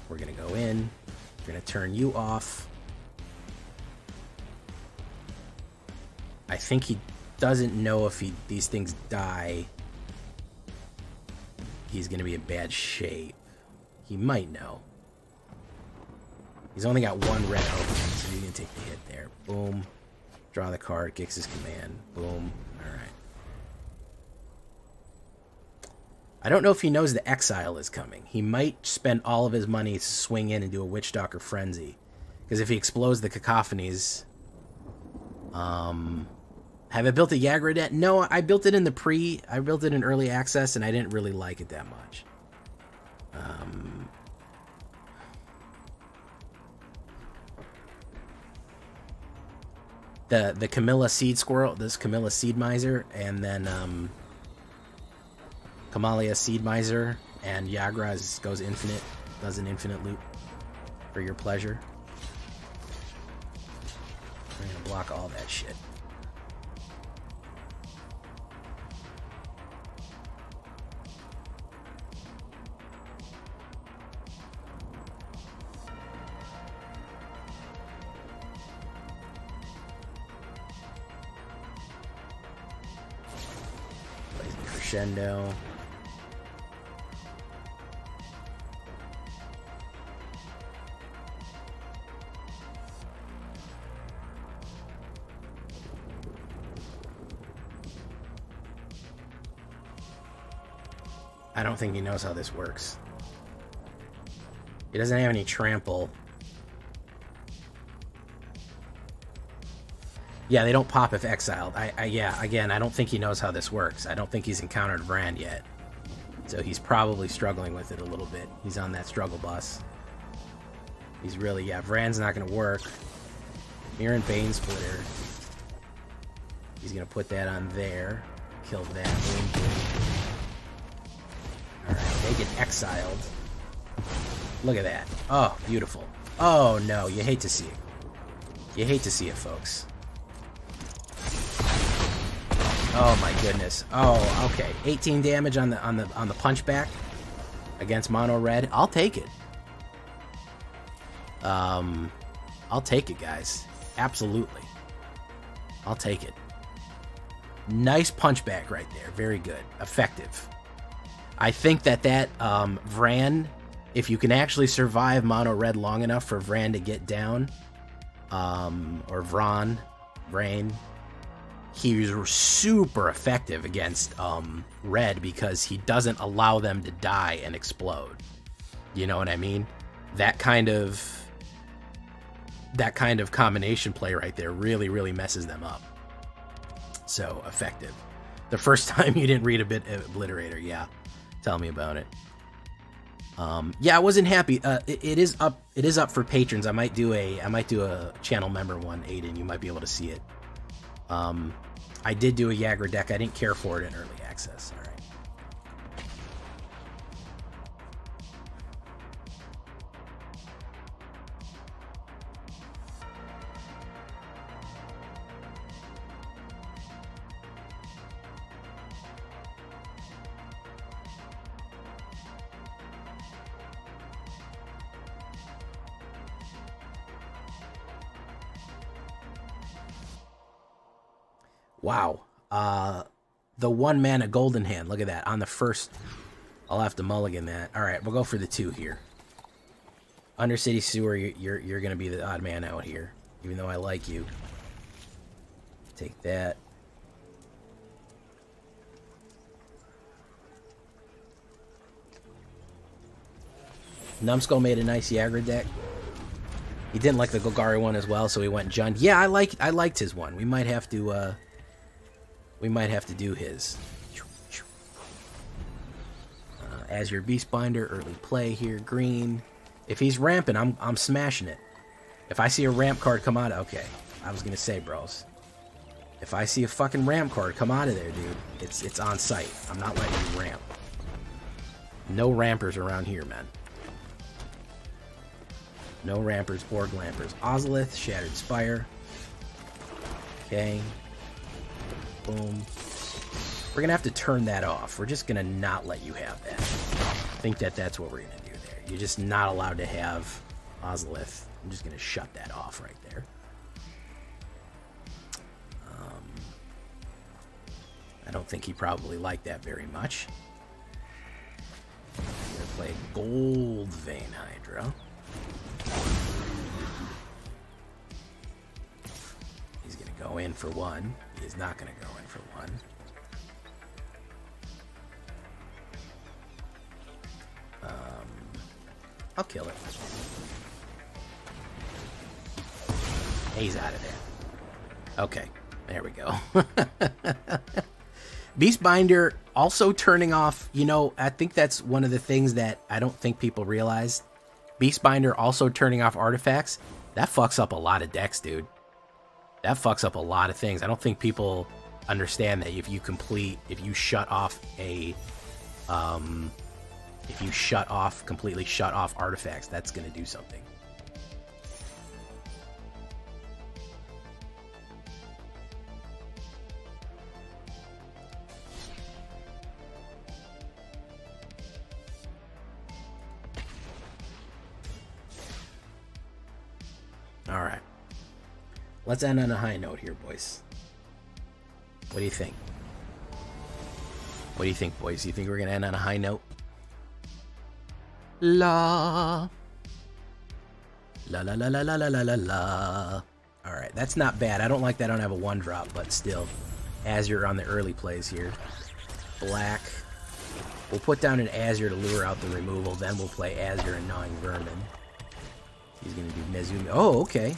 We're gonna go in. We're gonna turn you off. I think he doesn't know if these things die, he's gonna be in bad shape. He might know. He's only got 1 red open, so he's gonna take the hit there. Boom. Draw the card, Gix's command. Boom. Alright. I don't know if he knows the exile is coming. He might spend all of his money to swing in and do a Witchstalker Frenzy. Because if he explodes the Cacophonies... Have I built a Yagrodette? No, I built it in I built it in early access, and I didn't really like it that much. The Camilla Seed Squirrel, this Camilla Seed Miser, and then Kamalia Seed Miser, and Yagra goes infinite, does an infinite loop for your pleasure. We're gonna block all that shit. Crescendo. I don't think he knows how this works. He doesn't have any trample. Yeah, they don't pop if exiled. Yeah, again, I don't think he knows how this works. I don't think he's encountered Vrand yet. So he's probably struggling with it a little bit. He's on that struggle bus. He's really, yeah, Vrand's not going to work. Mirren Bane Splitter. He's going to put that on there. Kill that. Boom, boom. Alright, they get exiled. Look at that. Oh, beautiful. Oh, no, you hate to see it. You hate to see it, folks. Oh my goodness. Oh, okay. 18 damage on the punchback against mono red. I'll take it. I'll take it, guys. Absolutely. I'll take it. Nice punchback right there. Very good. Effective. I think that Vrand, if you can actually survive mono red long enough for Vrand to get down, or Vrain, he's super effective against red because he doesn't allow them to die and explode. You know what I mean? That kind of combination play right there really, really messes them up. So effective. The first time you didn't read a bit Obliterator, yeah. Tell me about it. Yeah, I wasn't happy. It is up for patrons. I might do a channel member one, Aiden. You might be able to see it. I did do a Yagra deck. I didn't care for it in early access. All right. Wow. The 1 mana golden hand. Look at that. On the first, I'll have to mulligan that. All right, we'll go for the 2 here. Undercity Sewer, you're going to be the odd man out here, even though I like you. Take that. Numbskull made a nice Yagra deck. He didn't like the Golgari one as well, so he went Jund. Yeah, I liked his one. We might have to do his. Azure Beastbinder, early play here, green. If he's ramping, I'm smashing it. If I see a ramp card come out, okay. I was gonna say, bros. If I see a fucking ramp card, come out of there, dude. It's on site. I'm not letting you ramp. No rampers around here, man. No rampers or glampers. Ozolith, Shattered Spire. Okay. Boom. We're going to have to turn that off. We're just going to not let you have that. I think that's what we're going to do there. You're just not allowed to have Ozolith. I'm just going to shut that off right there. I don't think he probably liked that very much. We're going to play Gold Vein Hydra. He's going to go in for one. He is not going to go in for one. I'll kill it. He's out of there. Okay, there we go. Beastbinder also turning off, you know, I think that's one of the things that I don't think people realize. Beastbinder also turning off artifacts, that fucks up a lot of decks, dude. That fucks up a lot of things. I don't think people understand that if you shut off completely shut off artifacts, that's going to do something. All right. Let's end on a high note here, boys. What do you think? What do you think, boys? You think we're going to end on a high note? La. La la la la la la la la la. Alright, that's not bad. I don't like that I don't have a 1-drop, but still. Azure on the early plays here. Black. We'll put down an Azure to lure out the removal, then we'll play Azure and Gnawing Vermin. He's going to do Nezumi. Oh, okay.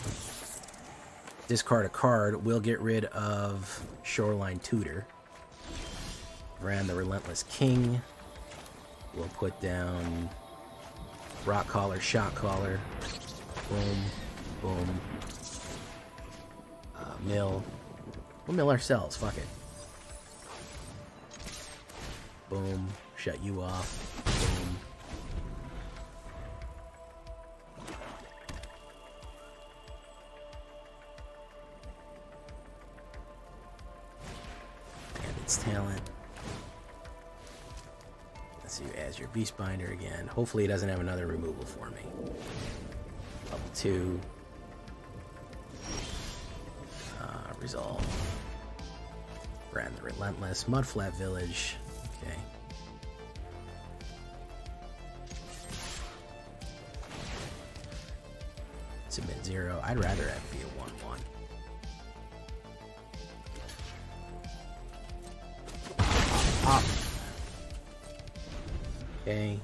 Discard a card. We'll get rid of Shoreline Tutor. Ran the Relentless King. We'll put down Rock Caller, Shot Caller. Boom. Boom. Mill. We'll mill ourselves. Fuck it. Boom. Shut you off. Boom. Bandit's Talent. Let's see, Azure Beastbinder again. Hopefully it doesn't have another removal for me. Level 2. Resolve. Brand the Relentless. Mudflat Village. Okay. Submit 0. I'd rather it be a 1-1. Pop. Okay.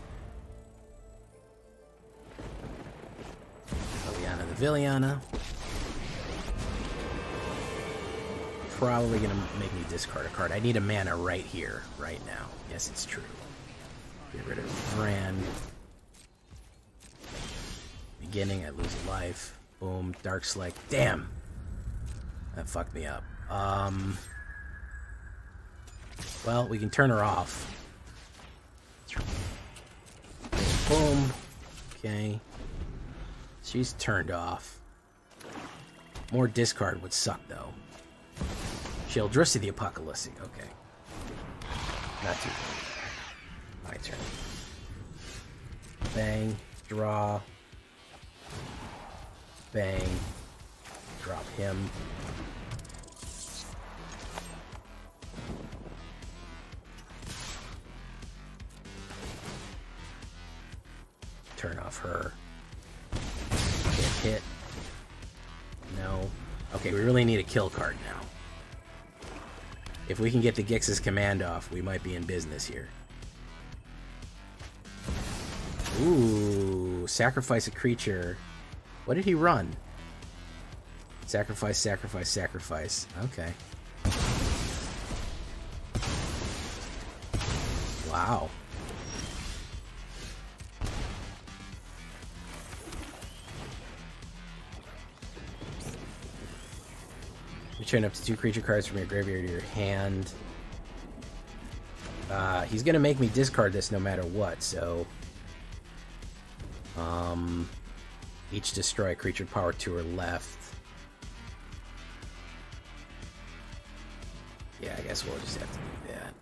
Liliana the Villiana. Probably gonna make me discard a card. I need a mana right here, right now. Yes, it's true. Get rid of Brand. Beginning, I lose a life. Boom, Dark Select. Damn! That fucked me up. Well, we can turn her off. Boom. Okay. She's turned off. More discard would suck, though. Sheldrissa the Apocalyptic. Okay. Not too bad. My turn. Bang. Draw. Bang. Drop him. Turn off her. Hit. No. Okay, we really need a kill card now. If we can get the Gix's command off, we might be in business here. Ooh, sacrifice a creature. What did he run? Sacrifice, sacrifice, sacrifice. Okay. Wow. Return up to 2 creature cards from your graveyard to your hand. He's gonna make me discard this no matter what, so... each destroy creature power 2 or left. Yeah, I guess we'll just have to do that.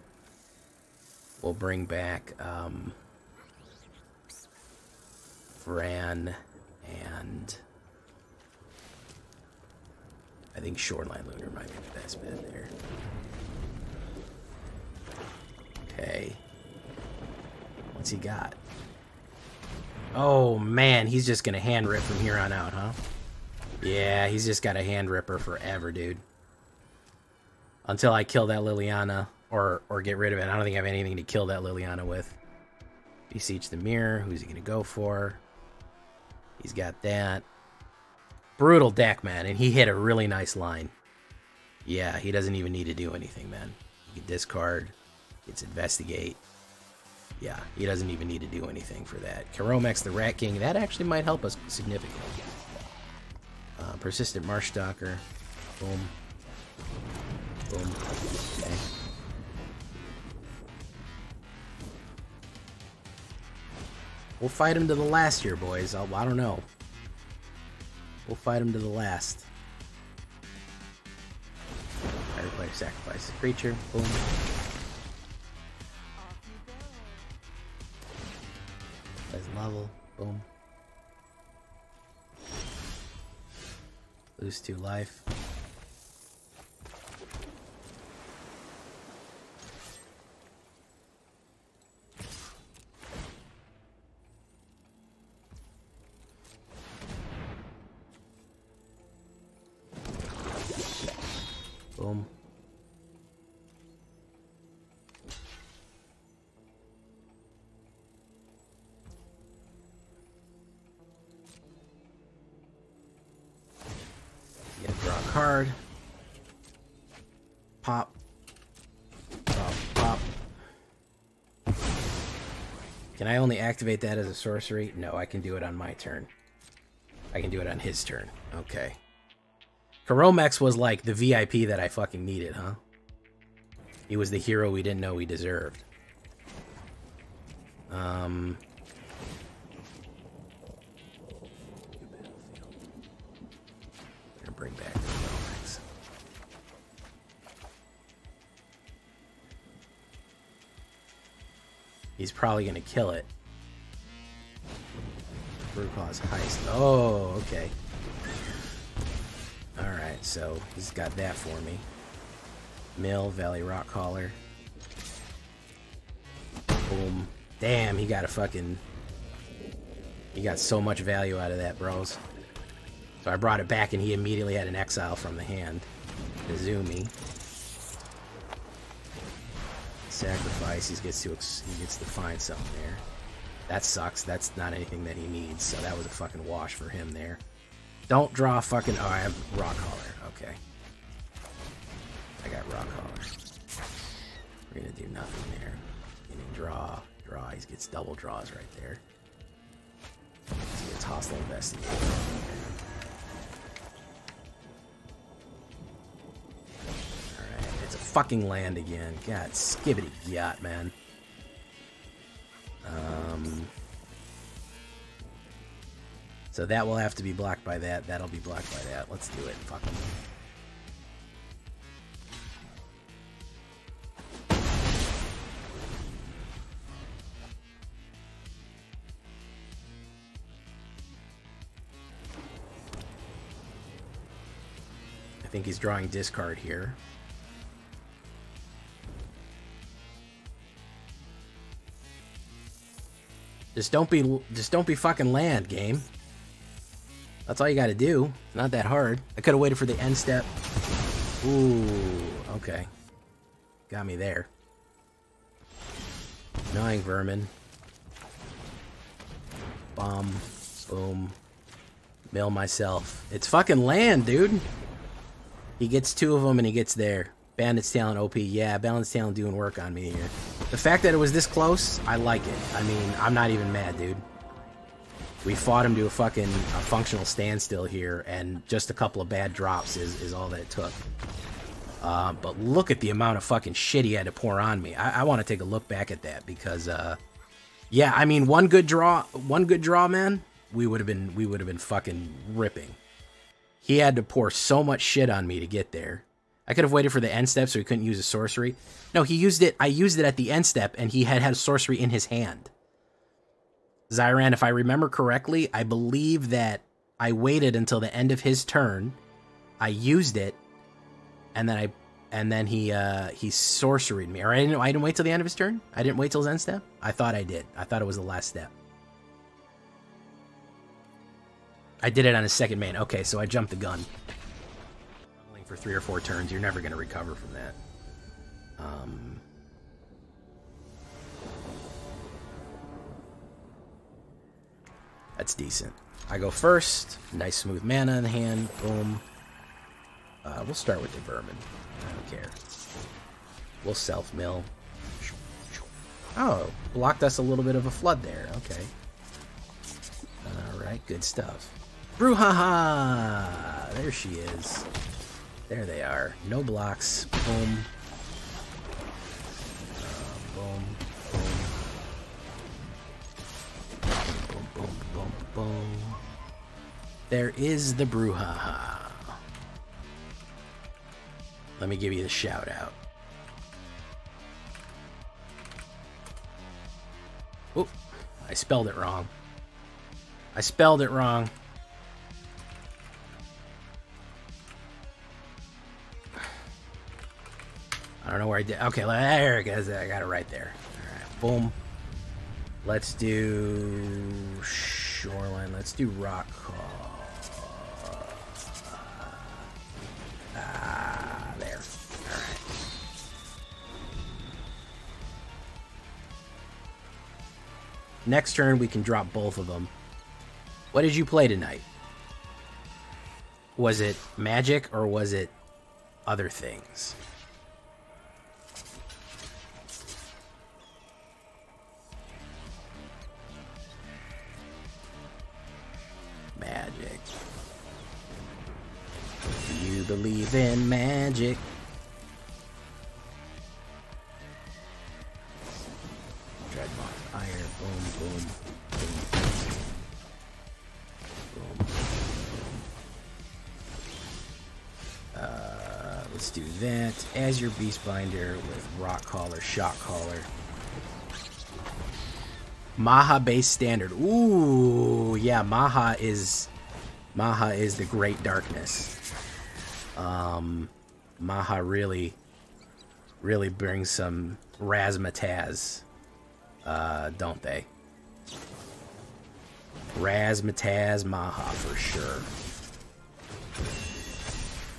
We'll bring back, Vran and... I think Shoreline Lunar might be the best bet there. Okay. What's he got? Oh, man, he's just gonna hand rip from here on out, huh? Yeah, he's just got a hand ripper forever, dude. Until I kill that Liliana, or get rid of it. I don't think I have anything to kill that Liliana with. Beseech the Mirror. Who's he gonna go for? He's got that. Brutal deck, man, and he hit a really nice line. Yeah, he doesn't even need to do anything, man. He can discard, gets Investigate. Yeah, he doesn't even need to do anything for that. Karomex, the Rat King, that actually might help us significantly. Persistent Marshstalker. Boom. Boom. Okay. We'll fight him to the last here, boys. I don't know. We'll fight him to the last. Everybody sacrifice a creature. Boom. As level. Boom. Lose 2 life. Boom. Yeah, draw a card. Pop. Pop. Pop. Can I only activate that as a sorcery? No, I can do it on my turn. I can do it on his turn. Okay. Karomex was like the VIP that I fucking needed, huh? He was the hero we didn't know we deserved. Gonna bring back the Karomex. He's probably gonna kill it. Brewclaw's Heist. Oh, okay. Alright, so he's got that for me. Mill, Valley Rockcaller. Boom. Damn, he got a fucking... He got so much value out of that, bros. So I brought it back and he immediately had an exile from the hand. Izumi. Sacrifice, he gets to find something there. That sucks, that's not anything that he needs, so that was a fucking wash for him there. Don't draw fucking... Oh, I have Rockcaller. Okay. I got Rockcaller. We're gonna do nothing there. Draw. Draw. He gets double draws right there. He gets Hostile Investigate. Alright. It's a fucking land again. God, skibbity yacht, man. So that will have to be blocked by that. That'll be blocked by that. Let's do it. Fuck him. I think he's drawing discard here. Just don't be fucking land, game. That's all you gotta do. Not that hard. I could have waited for the end step. Ooh, okay. Got me there. Gnawing Vermin. Bomb. Boom. Mill myself. It's fucking land, dude. He gets 2 of them and he gets there. Bandit's Talent OP. Yeah, Bandit's Talent doing work on me here. The fact that it was this close, I like it. I mean, I'm not even mad, dude. We fought him to a functional standstill here, and just a couple of bad drops is all that it took. But look at the amount of fucking shit he had to pour on me. I want to take a look back at that because, yeah, I mean, one good draw, man, we would have been fucking ripping. He had to pour so much shit on me to get there. I could have waited for the end step so he couldn't use a sorcery. No, he used it. I used it at the end step, and he had a sorcery in his hand. Zyran, if I remember correctly, I believe that I waited until the end of his turn. I used it, and then he sorceried me. Or I didn't wait till the end of his turn? I didn't wait till his end step? I thought I did. I thought it was the last step. I did it on his second main. Okay, so I jumped the gun. For 3 or 4 turns, you're never going to recover from that. That's decent. I go first. Nice smooth mana in the hand. Boom. We'll start with the vermin. I don't care. We'll self-mill. Oh, blocked us a little bit of a flood there. Okay. Alright, good stuff. Brouhaha! There she is. There they are. No blocks. Boom. Boom. Boom. Boom, boom, boom, boom. There is the brouhaha. Let me give you the shout out. Oop. I spelled it wrong. I spelled it wrong. I don't know where I did. Okay, there it goes. I got it right there. All right, boom. Let's do shoreline. Let's do rock call. There. All right. Next turn, we can drop both of them. What did you play tonight? Was it magic or was it other things? Magic. Do you believe in magic? Dreadmont Iron. Boom, boom, boom. Boom. Let's do that. As your Beastbinder with Rock Caller, Shock Caller. Maha base standard. Ooh, yeah, Maha is the great darkness. Maha really brings some razzmatazz, don't they? Razzmatazz Maha for sure.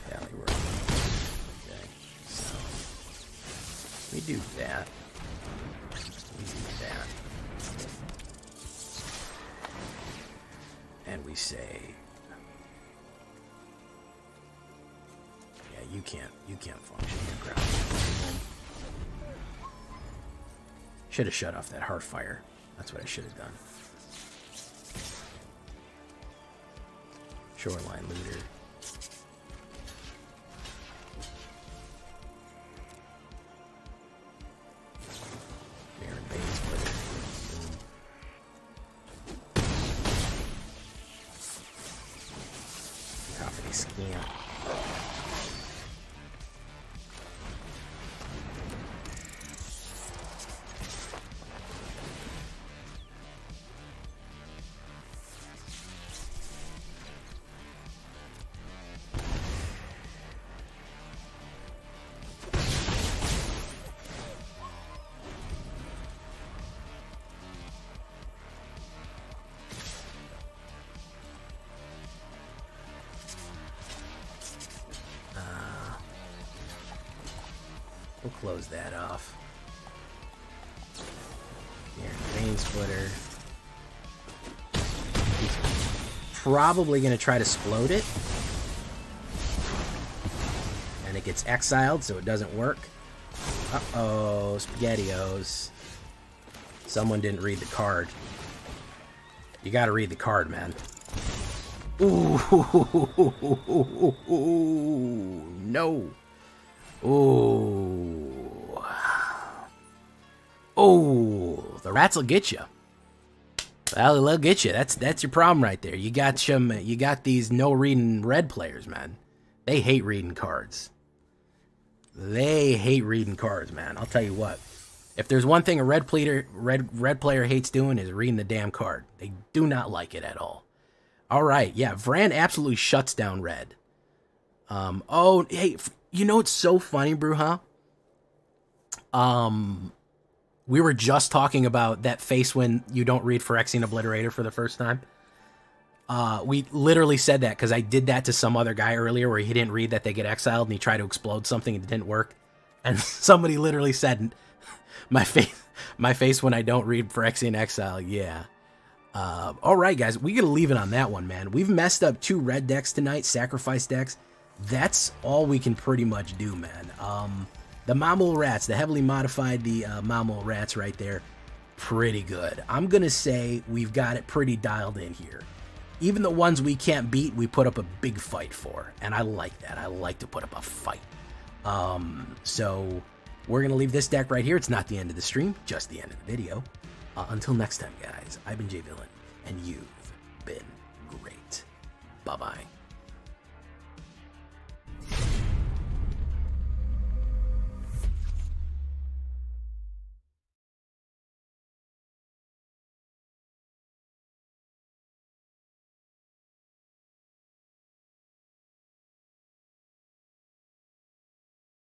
Okay, so we do that. We do that. And we say, yeah, you can't function in the ground. Should have shut off that Heartfire. That's what I should have done. Shoreline Looter. Baron Bane's Splitter. Cacophony Scamp. We'll close that off. Here, Vein Splitter. He's probably going to try to explode it. And it gets exiled, so it doesn't work. Uh-oh, SpaghettiOs. Someone didn't read the card. You gotta read the card, man. Ooh, no. Ooh. Oh, the rats will get you. They'll get you. That's your problem right there. You got these no reading red players, man. They hate reading cards. They hate reading cards, man. I'll tell you what. If there's one thing a red player hates doing is reading the damn card. They do not like it at all. All right, yeah, Vran absolutely shuts down red. Oh, hey, you know what's so funny, Bruja? We were just talking about that face when you don't read Phyrexian Obliterator for the first time. We literally said that because I did that to some other guy earlier where he didn't read that they get exiled and he tried to explode something and it didn't work. And somebody literally said, my face when I don't read Phyrexian Exile, yeah. All right, guys, we gotta leave it on that one, man. We've messed up 2 red decks tonight, sacrifice decks. That's all we can pretty much do, man. The Mammal Rats, the heavily modified Mammal Rats right there, pretty good. I'm gonna say we've got it pretty dialed in here. Even the ones we can't beat, we put up a big fight for, and I like that. I like to put up a fight. So we're going to leave this deck right here. It's not the end of the stream, just the end of the video. Until next time, guys, I've been Jay Villain, and you've been great. Bye-bye.